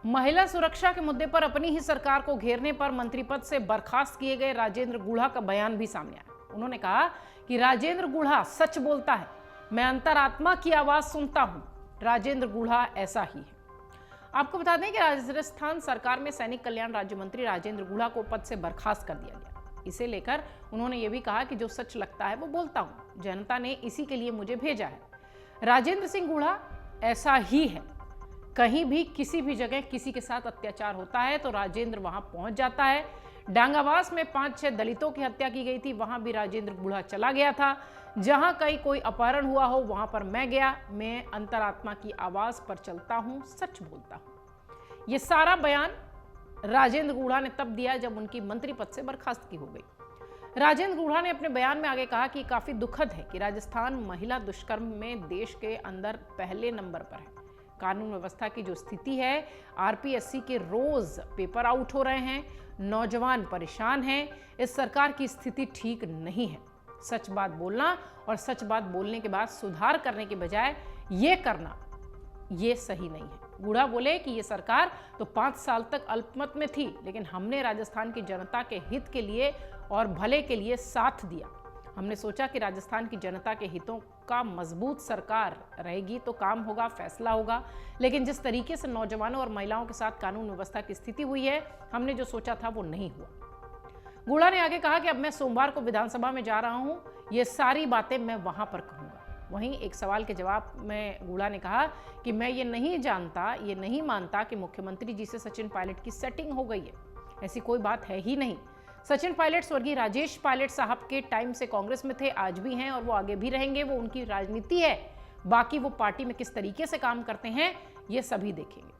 महिला सुरक्षा के मुद्दे पर अपनी ही सरकार को घेरने पर मंत्री पद से बर्खास्त किए गए राजेंद्र गुढ़ा का बयान भी सामने आया। उन्होंने कहा कि राजेंद्र गुढ़ा सच बोलता है, मैं अंतरात्मा की आवाज सुनता हूं। राजेंद्र गुढ़ा ऐसा ही है। आपको बता दें कि राजस्थान सरकार में सैनिक कल्याण राज्य मंत्री राजेंद्र गुढ़ा को पद से बर्खास्त कर दिया गया। इसे लेकर उन्होंने ये भी कहा कि जो सच लगता है वो बोलता हूं, जनता ने इसी के लिए मुझे भेजा है। राजेंद्र सिंह गुढ़ा ऐसा ही है। कहीं भी किसी भी जगह किसी के साथ अत्याचार होता है तो राजेंद्र वहां पहुंच जाता है। डांगावास में 5-6 दलितों की हत्या की गई थी, वहां भी राजेंद्र गुढ़ा चला गया था। जहां कहीं कोई अपहरण हुआ हो वहां पर मैं गया। मैं अंतरात्मा की आवाज पर चलता हूं, सच बोलता हूं। ये सारा बयान राजेंद्र गुढ़ा ने तब दिया जब उनकी मंत्री पद से बर्खास्त की हो गई। राजेंद्र गुढ़ा ने अपने बयान में आगे कहा कि काफी दुखद है कि राजस्थान महिला दुष्कर्म में देश के अंदर पहले नंबर पर है। कानून व्यवस्था की जो स्थिति है, आरपीएससी के रोज पेपर आउट हो रहे हैं, नौजवान परेशान हैं। इस सरकार की स्थिति ठीक नहीं है। सच बात बोलना और सच बात बोलने के बाद सुधार करने के बजाय ये करना, ये सही नहीं है। गुढ़ा बोले कि ये सरकार तो 5 साल तक अल्पमत में थी, लेकिन हमने राजस्थान की जनता के हित के लिए और भले के लिए साथ दिया। हमने सोचा कि राजस्थान की जनता के हितों का मजबूत सरकार रहेगी तो काम होगा, फैसला होगा। लेकिन जिस तरीके से नौजवानों और महिलाओं के साथ कानून व्यवस्था की स्थिति हुई है, हमने जो सोचा था वो नहीं हुआ। गुढ़ा ने आगे कहा कि अब मैं सोमवार को विधानसभा में जा रहा हूं, ये सारी बातें मैं वहां पर कहूंगा। वहीं एक सवाल के जवाब में गुढ़ा ने कहा कि मैं ये नहीं जानता, ये नहीं मानता कि मुख्यमंत्री जी से सचिन पायलट की सेटिंग हो गई है। ऐसी कोई बात है ही नहीं। सचिन पायलट स्वर्गीय राजेश पायलट साहब के टाइम से कांग्रेस में थे, आज भी हैं और वो आगे भी रहेंगे। वो उनकी राजनीति है। बाकी वो पार्टी में किस तरीके से काम करते हैं ये सभी देखेंगे।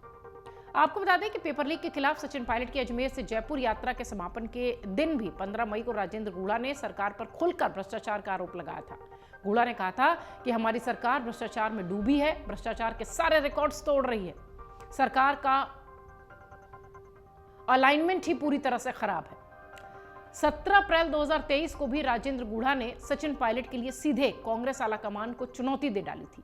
आपको बता दें कि पेपर लीक के खिलाफ सचिन पायलट की अजमेर से जयपुर यात्रा के समापन के दिन भी 15 मई को राजेंद्र गुढ़ा ने सरकार पर खुलकर भ्रष्टाचार का आरोप लगाया था। गुढ़ा ने कहा था कि हमारी सरकार भ्रष्टाचार में डूबी है, भ्रष्टाचार के सारे रिकॉर्ड्स तोड़ रही है। सरकार का अलाइनमेंट ही पूरी तरह से खराब है। 17 अप्रैल 2023 को भी राजेंद्र गुढ़ा ने सचिन पायलट के लिए सीधे कांग्रेस आलाकमान को चुनौती दे डाली थी।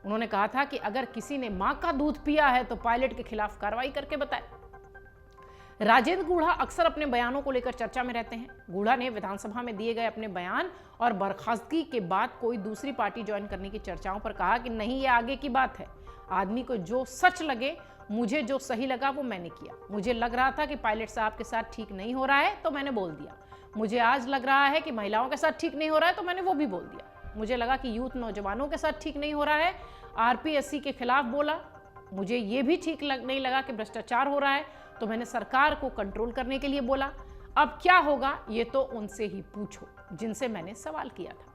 उन्होंने कहा था कि अगर किसी ने मां का दूध पिया है तो पायलट के खिलाफ कार्रवाई करके बताए। राजेंद्र गुढ़ा अक्सर अपने बयानों को लेकर चर्चा में रहते हैं। गुढ़ा ने विधानसभा में दिए गए अपने बयान और बर्खास्तगी के बाद कोई दूसरी पार्टी ज्वाइन करने की चर्चाओं पर कहा कि नहीं, ये आगे की बात है। आदमी को जो सच लगे, मुझे जो सही लगा वो मैंने किया। मुझे लग रहा था कि पायलट साहब के साथ ठीक नहीं हो रहा है तो मैंने बोल दिया। मुझे आज लग रहा है कि महिलाओं के साथ ठीक नहीं हो रहा है तो मैंने वो भी बोल दिया। मुझे लगा कि यूथ नौजवानों के साथ ठीक नहीं हो रहा है, आरपीएससी के खिलाफ बोला। मुझे ये भी ठीक नहीं लगा कि भ्रष्टाचार हो रहा है तो मैंने सरकार को कंट्रोल करने के लिए बोला। अब क्या होगा ये तो उनसे ही पूछो जिनसे मैंने सवाल किया था।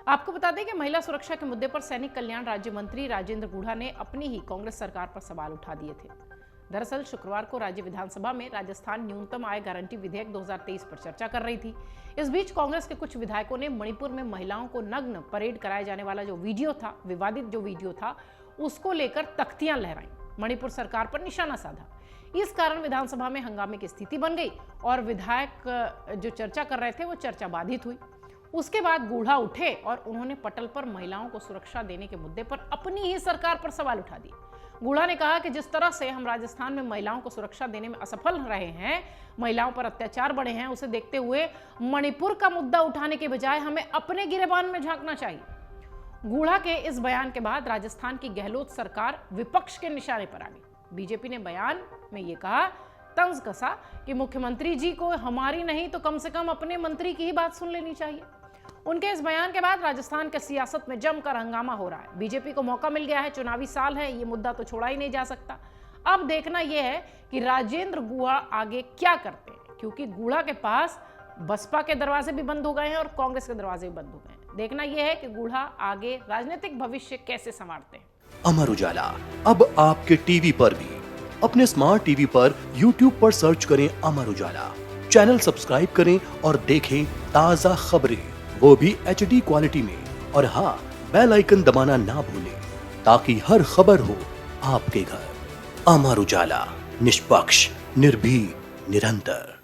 आपको बता दें कि महिला सुरक्षा के मुद्दे पर सैनिक कल्याण राज्य मंत्री राजेंद्र गुढ़ा ने अपनी ही कांग्रेस सरकार पर सवाल उठा दिए थे। दरअसल शुक्रवार को राज्य विधानसभा में राजस्थान न्यूनतम आय गारंटी विधेयक 2023 पर चर्चा कर रही थी। इस बीच कांग्रेस के कुछ विधायकों ने मणिपुर में महिलाओं को नग्न परेड कराए जाने वाला जो वीडियो था, विवादित जो वीडियो था, उसको लेकर तख्तियां लहराई, मणिपुर सरकार पर निशाना साधा। इस कारण विधानसभा में हंगामे की स्थिति बन गई और विधायक जो चर्चा कर रहे थे वो चर्चा बाधित हुई। उसके बाद गुढ़ा उठे और उन्होंने पटल पर महिलाओं को सुरक्षा देने के मुद्दे पर अपनी ही सरकार पर सवाल उठा दिए। गुढ़ा ने कहा कि जिस तरह से हम राजस्थान में महिलाओं को सुरक्षा देने में असफल रहे हैं, महिलाओं पर अत्याचार बढ़े हैं, उसे देखते हुए मणिपुर का मुद्दा उठाने के बजाय हमें अपने गिरेबान में झांकना चाहिए। गुढ़ा के इस बयान के बाद राजस्थान की गहलोत सरकार विपक्ष के निशाने पर आ गई। बीजेपी ने बयान में यह कहा, तंज कसा कि मुख्यमंत्री जी को हमारी नहीं तो कम से कम अपने मंत्री की ही बात सुन लेनी चाहिए। उनके इस बयान के बाद राजस्थान के सियासत में जमकर हंगामा हो रहा है। बीजेपी को मौका मिल गया है, चुनावी साल है, ये मुद्दा तो छोड़ा ही नहीं जा सकता। अब देखना यह है कि राजेंद्र गुढ़ा आगे क्या करते हैं, क्योंकि गुढ़ा के पास बसपा के दरवाजे भी बंद हो गए हैं और कांग्रेस के दरवाजे भी बंद हो गए हैं। देखना यह है कि गुढ़ा आगे राजनीतिक भविष्य कैसे संवारते हैं। अमर उजाला अब आपके टीवी पर भी। अपने स्मार्ट टीवी पर YouTube पर सर्च करें अमर उजाला, चैनल सब्सक्राइब करें और देखें ताजा खबरें, वो भी HD क्वालिटी में। और हाँ, बेल आइकन दबाना ना भूलें ताकि हर खबर हो आपके घर। अमर उजाला, निष्पक्ष, निर्भीक, निरंतर।